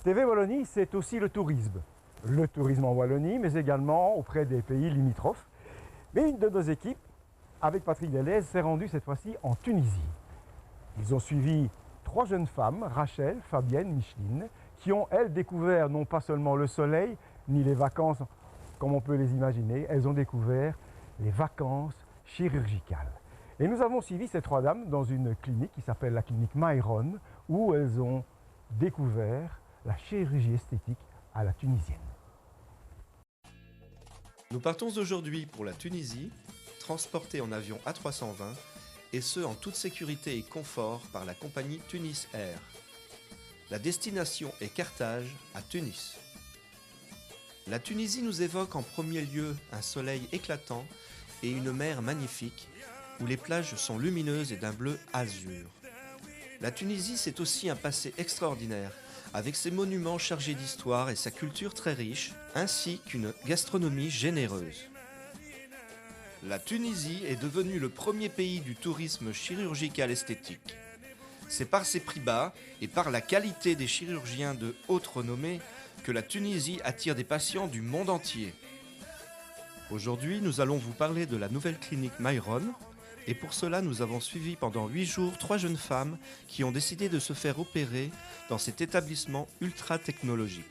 TV Wallonie, c'est aussi le tourisme. Le tourisme en Wallonie, mais également auprès des pays limitrophes. Mais une de nos équipes, avec Patrick Delez, s'est rendue cette fois-ci en Tunisie. Ils ont suivi 3 jeunes femmes, Rachel, Fabienne, Micheline, qui ont, elles, découvert non pas seulement le soleil, ni les vacances comme on peut les imaginer, elles ont découvert les vacances chirurgicales. Et nous avons suivi ces 3 dames dans une clinique qui s'appelle la clinique Myron, où elles ont découvert la chirurgie esthétique à la tunisienne. Nous partons aujourd'hui pour la Tunisie, transportés en avion A320, et ce en toute sécurité et confort par la compagnie Tunis Air. La destination est Carthage, à Tunis. La Tunisie nous évoque en premier lieu un soleil éclatant et une mer magnifique, où les plages sont lumineuses et d'un bleu azur. La Tunisie, c'est aussi un passé extraordinaire, avec ses monuments chargés d'histoire et sa culture très riche, ainsi qu'une gastronomie généreuse. La Tunisie est devenue le premier pays du tourisme chirurgical esthétique. C'est par ses prix bas et par la qualité des chirurgiens de haute renommée que la Tunisie attire des patients du monde entier. Aujourd'hui, nous allons vous parler de la nouvelle clinique Myron, et pour cela, nous avons suivi pendant 8 jours 3 jeunes femmes qui ont décidé de se faire opérer dans cet établissement ultra technologique.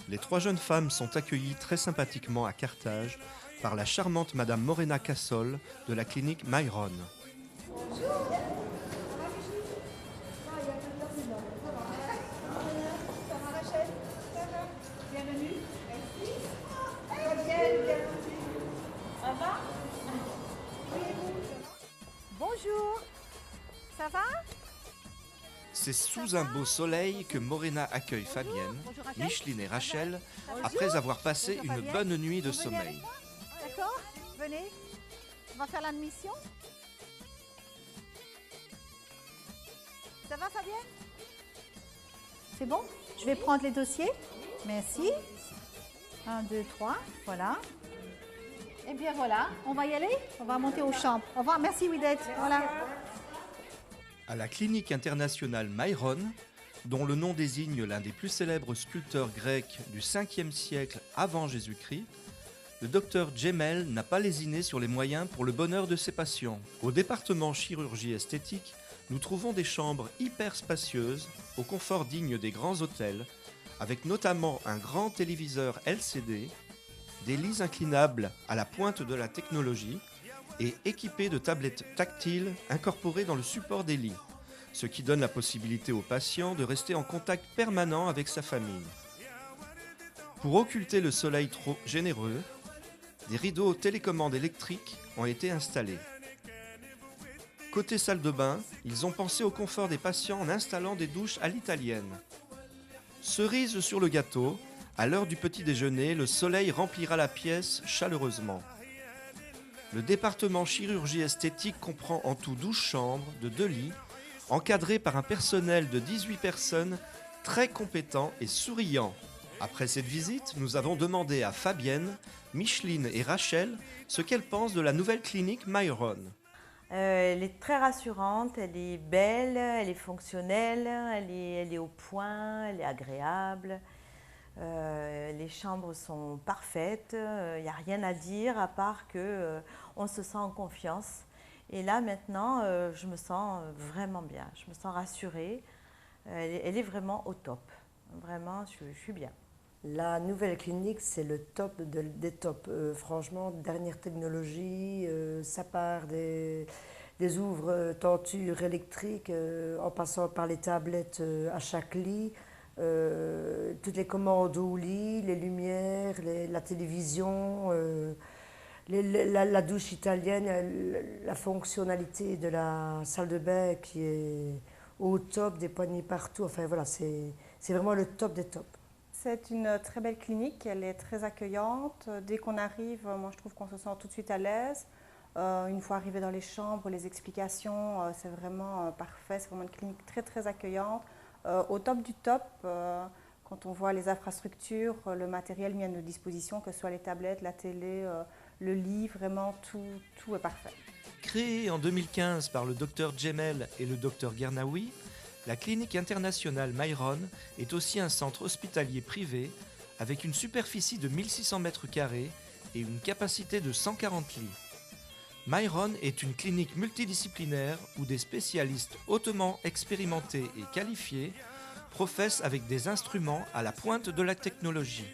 Les 3 jeunes femmes sont accueillies très sympathiquement à Carthage par la charmante Madame Morena Cassol de la clinique Myron. Bonjour, ça va? C'est sous un beau soleil que Morena accueille Fabienne, Micheline et Rachel après avoir passé une bonne nuit de sommeil. D'accord, venez, on va faire l'admission. Ça va Fabienne? C'est bon? Je vais prendre les dossiers. Merci. 1, 2, 3, voilà. Et bien voilà, on va y aller? On va monter aux chambres. Au revoir, merci Widette. Voilà. À la clinique internationale Myron, dont le nom désigne l'un des plus célèbres sculpteurs grecs du 5e siècle avant Jésus-Christ, le docteur Djemel n'a pas lésiné sur les moyens pour le bonheur de ses patients. Au département chirurgie esthétique, nous trouvons des chambres hyper spacieuses, au confort digne des grands hôtels, avec notamment un grand téléviseur LCD, des lits inclinables à la pointe de la technologie et équipés de tablettes tactiles incorporées dans le support des lits, ce qui donne la possibilité aux patients de rester en contact permanent avec sa famille. Pour occulter le soleil trop généreux, des rideaux télécommande électriques ont été installés. Côté salle de bain, ils ont pensé au confort des patients en installant des douches à l'italienne. Cerise sur le gâteau, à l'heure du petit déjeuner, le soleil remplira la pièce chaleureusement. Le département chirurgie esthétique comprend en tout 12 chambres de 2 lits, encadrés par un personnel de 18 personnes très compétent et souriant. Après cette visite, nous avons demandé à Fabienne, Micheline et Rachel ce qu'elles pensent de la nouvelle clinique Myron. Elle est très rassurante, elle est belle, elle est fonctionnelle, elle est au point, elle est agréable. Les chambres sont parfaites, il n'y a rien à dire à part que on se sent en confiance. Et là maintenant, je me sens vraiment bien, je me sens rassurée. Elle est vraiment au top, vraiment, je suis bien. La nouvelle clinique, c'est le top des tops. Franchement, dernière technologie, ça part des ouvre-tentures électriques en passant par les tablettes à chaque lit. Toutes les commandes au lit, les lumières, la télévision, la douche italienne, la fonctionnalité de la salle de bain qui est au top, des poignées partout. Enfin voilà, c'est vraiment le top des tops. C'est une très belle clinique, elle est très accueillante. Dès qu'on arrive, moi je trouve qu'on se sent tout de suite à l'aise. Une fois arrivé dans les chambres, les explications, c'est vraiment parfait. C'est vraiment une clinique très très accueillante. Au top du top, quand on voit les infrastructures, le matériel mis à nos dispositions, que ce soit les tablettes, la télé, le lit, vraiment tout est parfait. Créée en 2015 par le docteur Djemel et le docteur Guernaoui, La clinique internationale Myron est aussi un centre hospitalier privé avec une superficie de 1600 m² et une capacité de 140 lits. Myron est une clinique multidisciplinaire où des spécialistes hautement expérimentés et qualifiés professent avec des instruments à la pointe de la technologie.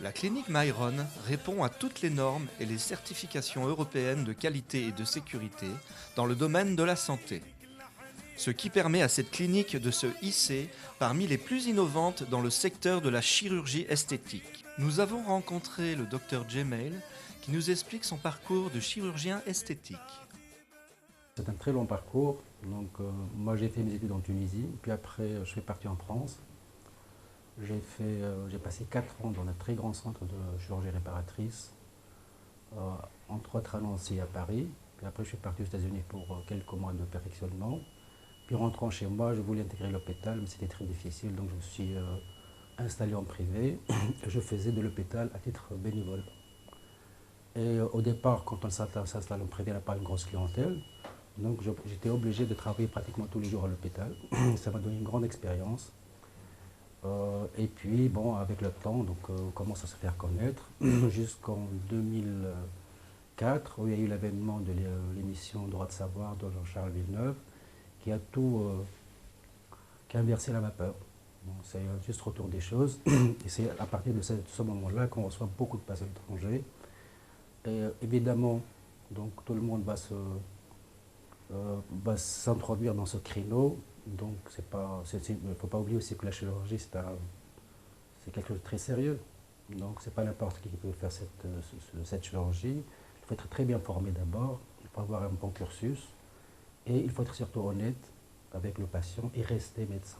La clinique Myron répond à toutes les normes et les certifications européennes de qualité et de sécurité dans le domaine de la santé. Ce qui permet à cette clinique de se hisser parmi les plus innovantes dans le secteur de la chirurgie esthétique. Nous avons rencontré le Dr Jemail qui nous explique son parcours de chirurgien esthétique. C'est un très long parcours. Donc, moi j'ai fait mes études en Tunisie, puis après je suis parti en France. J'ai passé 4 ans dans un très grand centre de chirurgie réparatrice, entre autres à Nancy et à Paris. Puis après je suis parti aux États-Unis pour quelques mois de perfectionnement. Puis rentrant chez moi, je voulais intégrer l'hôpital, mais c'était très difficile, donc je me suis installé en privé. Je faisais de l'hôpital à titre bénévole. Et au départ, quand on s'installe en privé, on n'a pas une grosse clientèle. Donc j'étais obligé de travailler pratiquement tous les jours à l'hôpital. Ça m'a donné une grande expérience. Et puis, bon, avec le temps, donc, on commence à se faire connaître. Jusqu'en 2004, où il y a eu l'avènement de l'émission Droit de savoir de Jean-Charles Villeneuve, qui a inversé la vapeur. Bon, c'est juste retour des choses. Et c'est à partir de ce moment-là qu'on reçoit beaucoup de patients étrangers. Et évidemment, donc, tout le monde va s'introduire dans ce créneau. Donc, il ne faut pas oublier aussi que la chirurgie, c'est quelque chose de très sérieux. Donc, ce n'est pas n'importe qui peut faire cette chirurgie. Il faut être très bien formé d'abord, il faut avoir un bon cursus. Et il faut être surtout honnête avec le patient et rester médecin.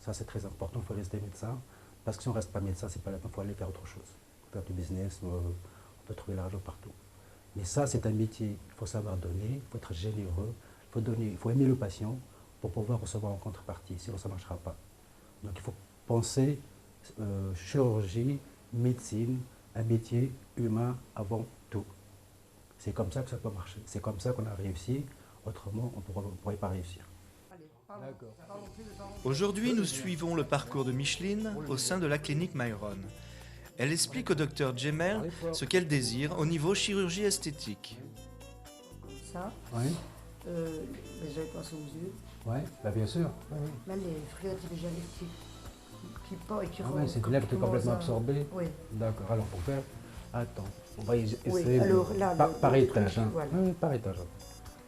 Ça, c'est très important, il faut rester médecin. Parce que si on ne reste pas médecin, c'est pas la peine, il faut aller faire autre chose. Faire du business, on peut trouver l'argent partout. Mais ça, c'est un métier, il faut savoir donner, il faut être généreux, il faut aimer le patient pour pouvoir recevoir en contrepartie, sinon ça ne marchera pas. Donc il faut penser chirurgie, médecine, un métier humain avant tout. C'est comme ça que ça peut marcher, c'est comme ça qu'on a réussi. Autrement, on ne pourrait pas réussir. Aujourd'hui, nous suivons le parcours de Micheline au sein de la clinique Myron. Elle explique au Dr Jemail ce qu'elle désire au niveau chirurgie esthétique. Ça, Oui, j'avais pensé aux yeux. ouais, bah bien sûr. Là, les friandes intelligentes qui partent et qui Ah ouais, c'est là que tu es complètement absorbé. Oui. D'accord, alors pour faire, attends, on va essayer Oui, alors là, par étage. Hein. voilà. Oui, par étage.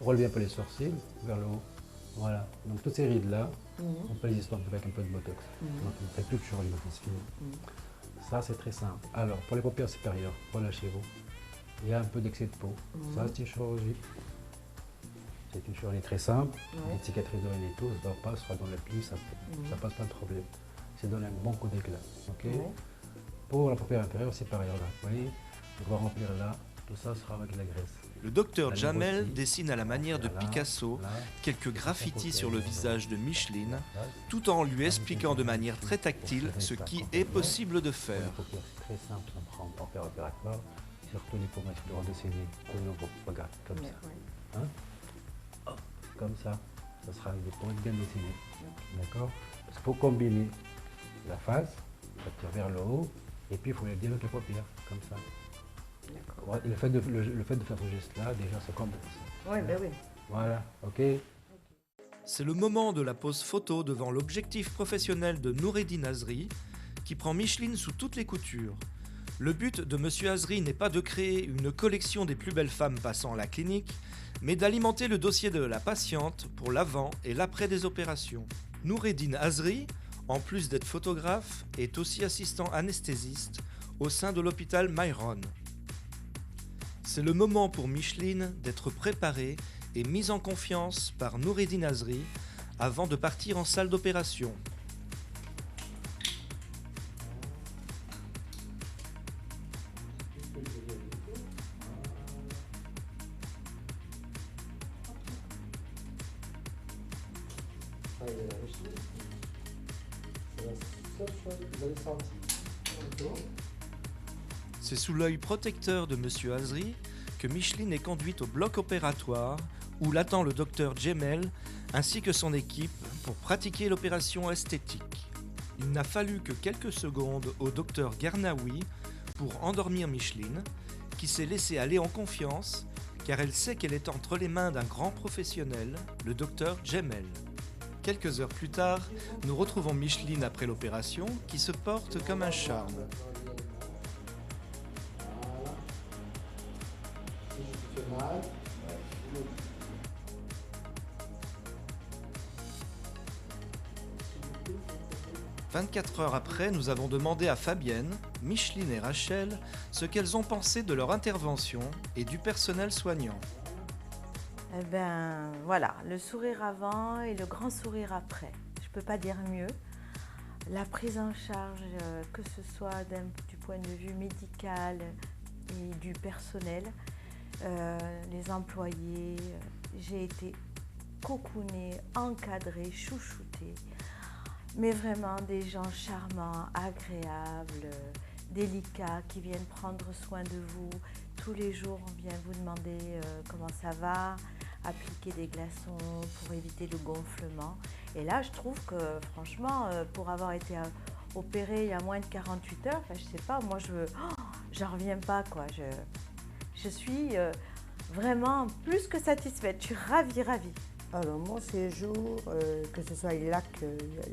Relevez un peu les sourcils vers le haut. Voilà, donc toutes ces rides-là, on peut les estomper avec un peu de botox. Donc on ne fait plus de chirurgie, c'est fini. Ça, c'est très simple. Alors, pour les paupières supérieures, relâchez-vous. Il y a un peu d'excès de peau. Ça, c'est une chirurgie. C'est une chirurgie très simple. Les cicatrices et tout, ça ne passe pas dans la pli, ça passe pas de problème. C'est donner un bon coup d'éclat. Okay. Pour la paupière inférieure, c'est pareil. Là. Vous voyez, on va remplir là. Tout ça sera avec la graisse. Le Dr Jemail dessine à la manière de Picasso quelques graffitis sur le visage de Micheline, tout en lui expliquant de manière très tactile ce qui est possible de faire. C'est très simple, on prend en paire opératoire, surtout les pommettes de redessiner. Regarde, comme ça. Hein? Hop, comme ça, ça sera des pommettes bien dessinées. D'accord? Parce qu'il faut combiner la face, ça tire vers le haut, et puis il faut les dire avec les paupières, comme ça. Le fait de faire ce geste-là, déjà, c'est comme ça. Oui, ben oui. Voilà, ok. C'est le moment de la pose photo devant l'objectif professionnel de Noureddin Azri, qui prend Micheline sous toutes les coutures. Le but de Monsieur Azri n'est pas de créer une collection des plus belles femmes passant à la clinique, mais d'alimenter le dossier de la patiente pour l'avant et l'après des opérations. Noureddin Azri, en plus d'être photographe, est aussi assistant anesthésiste au sein de l'hôpital Myron. C'est le moment pour Micheline d'être préparée et mise en confiance par Noureddin Azri avant de partir en salle d'opération. C'est sous l'œil protecteur de Monsieur Azri que Micheline est conduite au bloc opératoire où l'attend le docteur Jemail ainsi que son équipe pour pratiquer l'opération esthétique. Il n'a fallu que quelques secondes au docteur Guernaoui pour endormir Micheline, qui s'est laissée aller en confiance, car elle sait qu'elle est entre les mains d'un grand professionnel, le docteur Jemel. Quelques heures plus tard, nous retrouvons Micheline après l'opération, qui se porte comme un charme. Voilà. 24 heures après, nous avons demandé à Fabienne, Micheline et Rachel ce qu'elles ont pensé de leur intervention et du personnel soignant. Eh ben voilà, le sourire avant et le grand sourire après. Je ne peux pas dire mieux. La prise en charge, que ce soit du point de vue médical et du personnel, les employés, j'ai été cocoonée, encadrée, chouchoutée. Mais vraiment des gens charmants, agréables, délicats, qui viennent prendre soin de vous. Tous les jours, on vient vous demander comment ça va, appliquer des glaçons pour éviter le gonflement. Et là, je trouve que franchement, pour avoir été opérée il y a moins de 48 heures, je sais pas, moi, j'en reviens pas, quoi. Je suis vraiment plus que satisfaite. Je suis ravie. Alors mon séjour, que ce soit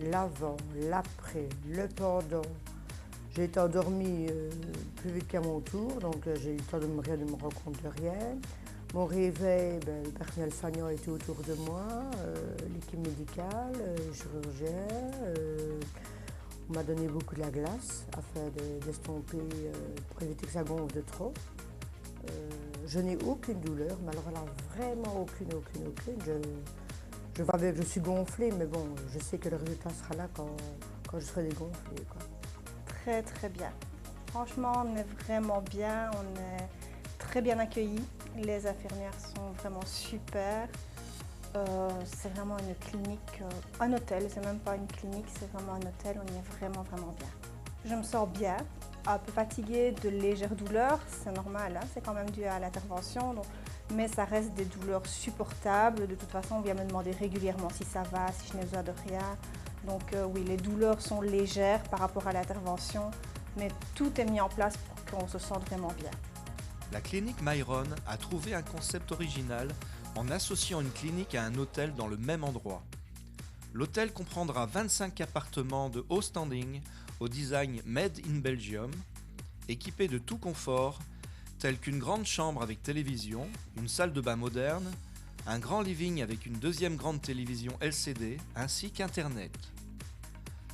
l'avant, l'après, le pendant, j'ai été endormie plus vite qu'à mon tour, donc j'ai eu le temps de me rendre compte de rien. Mon réveil, le personnel soignant était autour de moi, l'équipe médicale, les chirurgiens. On m'a donné beaucoup de la glace afin d'estomper, pour éviter que ça gonfle de trop. Je n'ai aucune douleur, mais alors là, vraiment aucune. Je vois bien que je suis gonflée, mais bon, je sais que le résultat sera là quand je serai dégonflée, quoi. Très bien. Franchement, on est vraiment bien, on est très bien accueillis. Les infirmières sont vraiment super. C'est vraiment une clinique, un hôtel, c'est même pas une clinique, c'est vraiment un hôtel, on y est vraiment bien. Je me sens bien. Un peu fatiguée, de légères douleurs, c'est normal, hein, c'est quand même dû à l'intervention, mais ça reste des douleurs supportables. De toute façon, on vient me demander régulièrement si ça va, si je n'ai besoin de rien. Donc oui, les douleurs sont légères par rapport à l'intervention, mais tout est mis en place pour qu'on se sente vraiment bien. La clinique Myron a trouvé un concept original en associant une clinique à un hôtel dans le même endroit. L'hôtel comprendra 25 appartements de haut standing au design Made in Belgium, équipés de tout confort, tels qu'une grande chambre avec télévision, une salle de bain moderne, un grand living avec une deuxième grande télévision LCD, ainsi qu'Internet.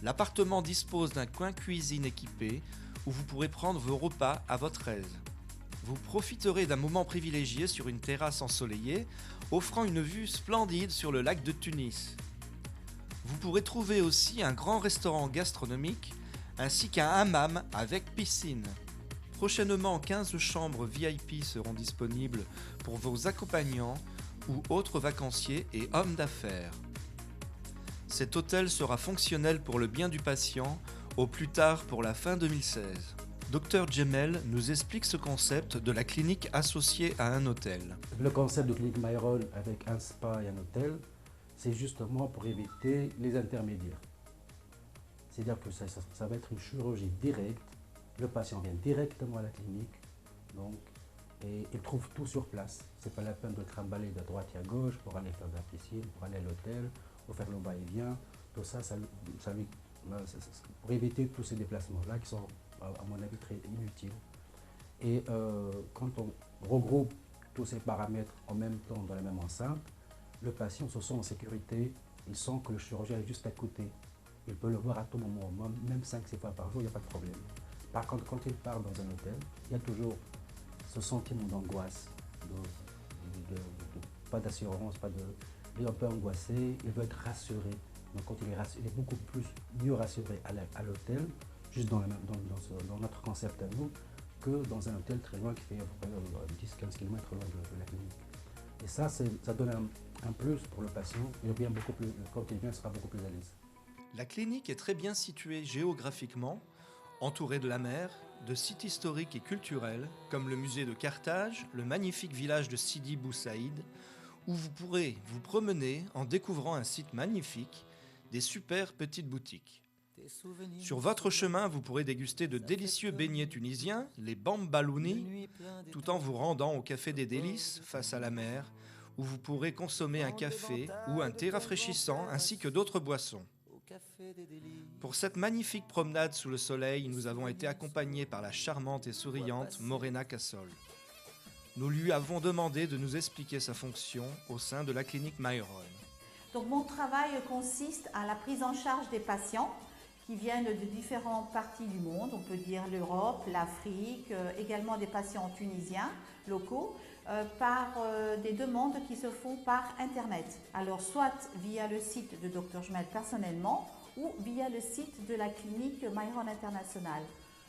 L'appartement dispose d'un coin cuisine équipé où vous pourrez prendre vos repas à votre aise. Vous profiterez d'un moment privilégié sur une terrasse ensoleillée, offrant une vue splendide sur le lac de Tunis. Vous pourrez trouver aussi un grand restaurant gastronomique ainsi qu'un hammam avec piscine. Prochainement, 15 chambres VIP seront disponibles pour vos accompagnants ou autres vacanciers et hommes d'affaires. Cet hôtel sera fonctionnel pour le bien du patient, au plus tard pour la fin 2016. Dr Jemel nous explique ce concept de la clinique associée à un hôtel. Le concept de clinique Myron avec un spa et un hôtel, c'est justement pour éviter les intermédiaires. C'est-à-dire que ça va être une chirurgie directe. Le patient vient directement à la clinique, donc, et il trouve tout sur place. Ce n'est pas la peine de trimballer de droite et à gauche pour aller faire de la piscine, pour aller à l'hôtel, pour faire le va-et-vient. Tout ça, pour éviter tous ces déplacements-là qui sont, à mon avis, très inutiles. Et quand on regroupe tous ces paramètres en même temps dans la même enceinte, le patient se sent en sécurité, il sent que le chirurgien est juste à côté. Il peut le voir à tout moment, même 5-6 fois par jour, il n'y a pas de problème. Par contre, quand il part dans un hôtel, il y a toujours ce sentiment d'angoisse, pas d'assurance, il est un peu angoissé, il veut être rassuré. Donc quand il est beaucoup mieux rassuré à l'hôtel, juste dans notre concept à nous, que dans un hôtel très loin qui fait à peu près 10-15 km loin de la clinique. Et ça donne un plus pour le patient. Quand il vient, il sera beaucoup plus à l'aise. La clinique est très bien située géographiquement, entourée de la mer, de sites historiques et culturels comme le musée de Carthage, le magnifique village de Sidi Bou Saïd, où vous pourrez vous promener en découvrant un site magnifique des super petites boutiques. Sur votre chemin, vous pourrez déguster de délicieux beignets tunisiens, les bambalouni, tout en vous rendant au Café des Délices, face à la mer, où vous pourrez consommer un café ou un thé rafraîchissant, ainsi que d'autres boissons. Pour cette magnifique promenade sous le soleil, nous avons été accompagnés par la charmante et souriante Morena Cassol. Nous lui avons demandé de nous expliquer sa fonction au sein de la clinique Myron. Donc mon travail consiste à la prise en charge des patients qui viennent de différentes parties du monde, on peut dire l'Europe, l'Afrique, également des patients tunisiens locaux, par des demandes qui se font par Internet. Alors soit via le site de Dr Jemel personnellement ou via le site de la clinique Myron International.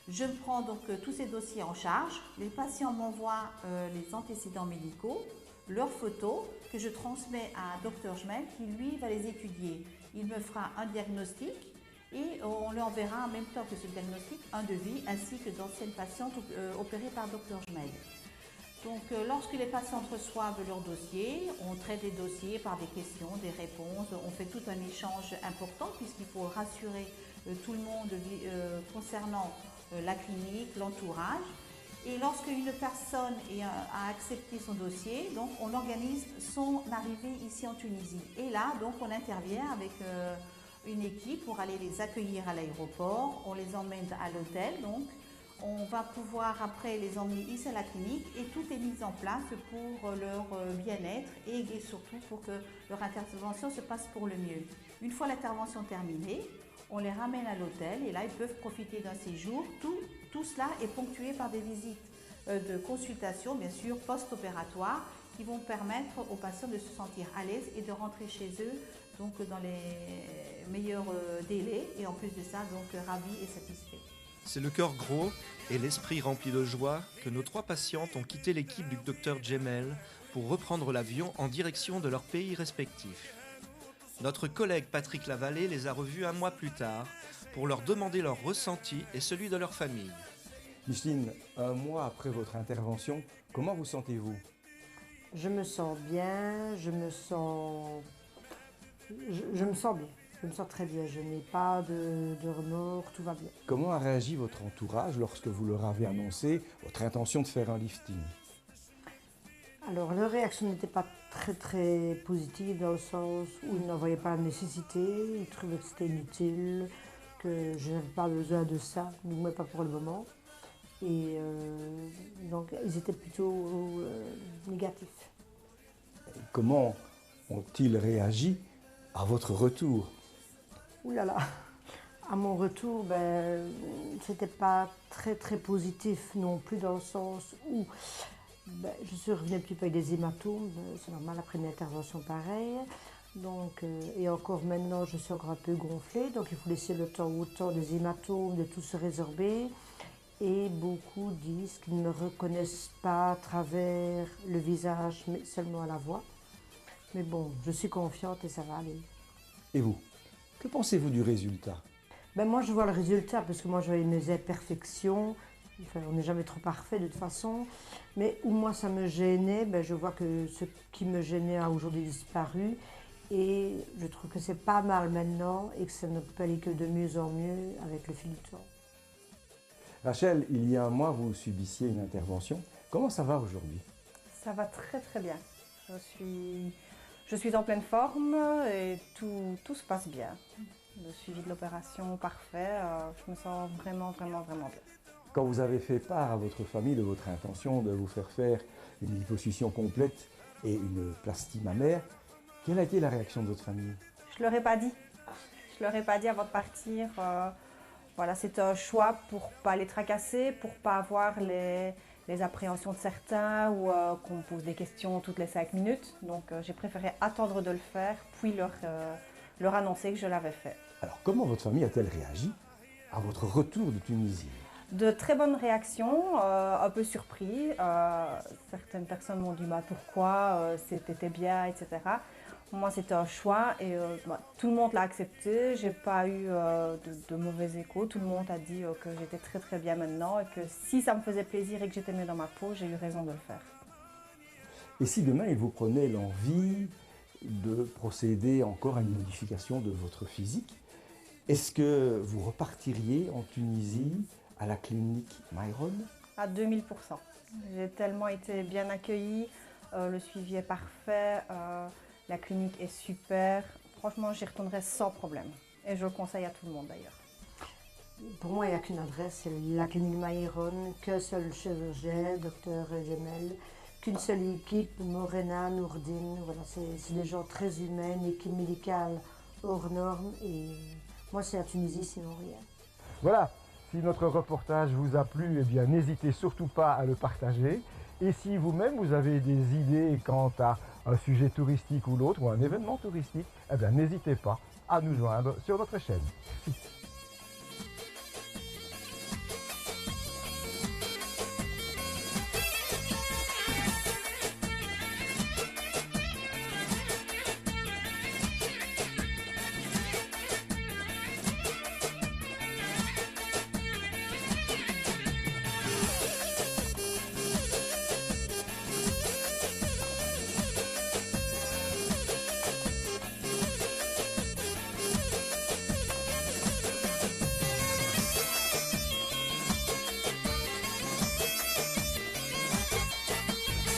Je prends donc tous ces dossiers en charge, les patients m'envoient les antécédents médicaux, leurs photos que je transmets à Dr Jemel qui lui va les étudier. Il me fera un diagnostic et on lui enverra en même temps que ce diagnostic un devis ainsi que d'anciennes patientes opérées par Dr Jemel. Donc lorsque les patientes reçoivent leur dossier, on traite les dossiers par des questions, des réponses, on fait tout un échange important puisqu'il faut rassurer tout le monde concernant la clinique, l'entourage. Et lorsque une personne a accepté son dossier, donc on organise son arrivée ici en Tunisie. Et là, donc on intervient avec une équipe pour aller les accueillir à l'aéroport, on les emmène à l'hôtel, donc on va pouvoir après les emmener ici à la clinique et tout est mis en place pour leur bien-être et surtout pour que leur intervention se passe pour le mieux. Une fois l'intervention terminée, on les ramène à l'hôtel et là ils peuvent profiter d'un séjour. Tout cela est ponctué par des visites de consultation, bien sûr, post-opératoires qui vont permettre aux patients de se sentir à l'aise et de rentrer chez eux donc dans les meilleurs délais et en plus de ça, donc ravis et satisfaits. C'est le cœur gros et l'esprit rempli de joie que nos 3 patientes ont quitté l'équipe du Dr Jemel pour reprendre l'avion en direction de leur pays respectif. Notre collègue Patrick Lavallée les a revues un mois plus tard pour leur demander leur ressenti et celui de leur famille. Micheline, un mois après votre intervention, comment vous sentez-vous? Je me sens bien, je me sens bien. Je me sens très bien, je n'ai pas de remords, tout va bien. Comment a réagi votre entourage lorsque vous leur avez annoncé votre intention de faire un lifting? Alors, leur réaction n'était pas très positive dans le sens où ils n'en voyaient pas la nécessité, ils trouvaient que c'était inutile, que je n'avais pas besoin de ça, du moins pas pour le moment. Et donc, ils étaient plutôt négatifs. Comment ont-ils réagi à votre retour? Ouh là là, à mon retour, c'était pas très positif non plus dans le sens où je suis revenue un petit peu avec des hématomes, c'est normal après une intervention pareille. Donc, et encore maintenant, je suis encore un peu gonflée, donc il faut laisser le temps au temps des hématomes de tout se résorber. Et beaucoup disent qu'ils ne me reconnaissent pas à travers le visage, mais seulement à la voix. Mais bon, je suis confiante et ça va aller. Et vous, que pensez-vous du résultat? Moi, je vois le résultat parce que moi, je vois mes imperfections. Enfin, on n'est jamais trop parfait de toute façon. Mais où moi, ça me gênait, je vois que ce qui me gênait a aujourd'hui disparu. Et je trouve que c'est pas mal maintenant et que ça ne peut aller que de mieux en mieux avec le fil du temps. Rachel, il y a un mois, vous subissiez une intervention. Comment ça va aujourd'hui? Ça va très bien. Je suis en pleine forme et tout se passe bien. Le suivi de l'opération parfait, je me sens vraiment bien. Quand vous avez fait part à votre famille de votre intention de vous faire une liposuction complète et une plastie mammaire, quelle a été la réaction de votre famille? Je ne leur ai pas dit. Je leur ai pas dit avant de partir. Voilà, c'est un choix pour ne pas les tracasser, pour ne pas avoir les appréhensions de certains ou qu'on me pose des questions toutes les 5 minutes. Donc j'ai préféré attendre de le faire, puis leur annoncer que je l'avais fait. Alors comment votre famille a-t-elle réagi à votre retour de Tunisie? De très bonnes réactions, un peu surpris. Certaines personnes m'ont dit pourquoi, c'était bien, etc. Moi, c'était un choix et tout le monde l'a accepté. J'ai pas eu de mauvais échos. Tout le monde a dit que j'étais très bien maintenant et que si ça me faisait plaisir et que j'étais mieux dans ma peau, j'ai eu raison de le faire. Et si demain, il vous prenait l'envie de procéder encore à une modification de votre physique. Est-ce que vous repartiriez en Tunisie à la clinique Myron? À 2000%. J'ai tellement été bien accueillie, le suivi est parfait, la clinique est super. Franchement, j'y retournerai sans problème. Et je le conseille à tout le monde d'ailleurs. Pour moi, il n'y a qu'une adresse, c'est la clinique Myron, qu'un seul chirurgien, docteur Gemel, qu'une seule équipe, Morena, Nourdine, voilà, c'est des gens très humains, une équipe médicale hors norme, et moi c'est la Tunisie, sinon rien. Voilà, si notre reportage vous a plu, eh bien n'hésitez surtout pas à le partager. Et si vous-même vous avez des idées quant à un sujet touristique ou l'autre, ou un événement touristique, eh bien n'hésitez pas à nous joindre sur notre chaîne. Merci.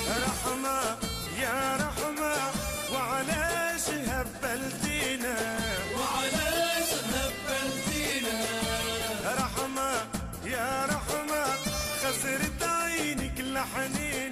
رحمة يا رحمة وعلاش هبلتينا وعلاش هبلتينا رحمة يا رحمة خسرت عينك الحنين